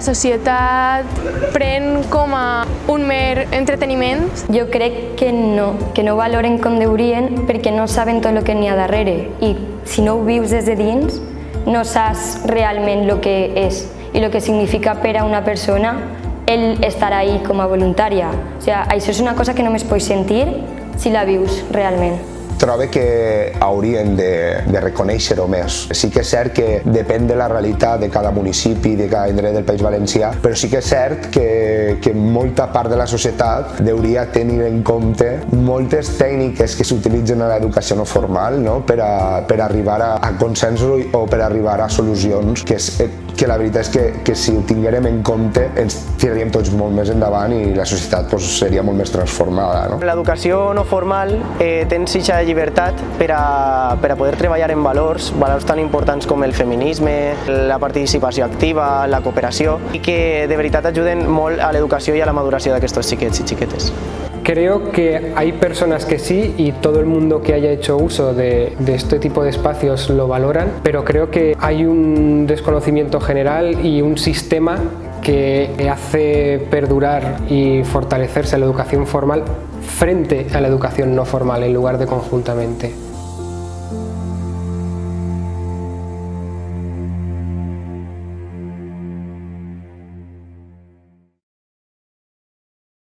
societat pren com a un mer entreteniment. Jo crec que no valoren com deurien perquè no saben tot el que n'hi ha darrere i si no ho vius des de dins no saps realment el que és i el que significa per a una persona el estar ahí com a voluntària. O sigui, això és una cosa que només pots sentir si la vius realment. Trobo que haurien de reconèixer-ho més. Sí que és cert que depèn de la realitat de cada municipi, de cada indret del País Valencià, però sí que és cert que molta part de la societat hauria tenir en compte moltes tècniques que s'utilitzen a l'educació no formal, no? per arribar a consensos o per arribar a solucions que la veritat és que si ho tinguérem en compte ens tiraríem tots molt més endavant i la societat seria molt més transformada. No? L'educació no formal tens eixa llibertat per a poder treballar en valors tan importants com el feminisme, la participació activa, la cooperació i que de veritat ajuden molt a l'educació i a la maduració d'aquests xiquets i xiquetes. Creo que hay personas que sí y todo el mundo que haya hecho uso de este tipo de espacios lo valoran, pero creo que hay un desconocimiento general y un sistema que hace perdurar y fortalecerse la educación formal frente a la educación no formal en lugar de conjuntamente.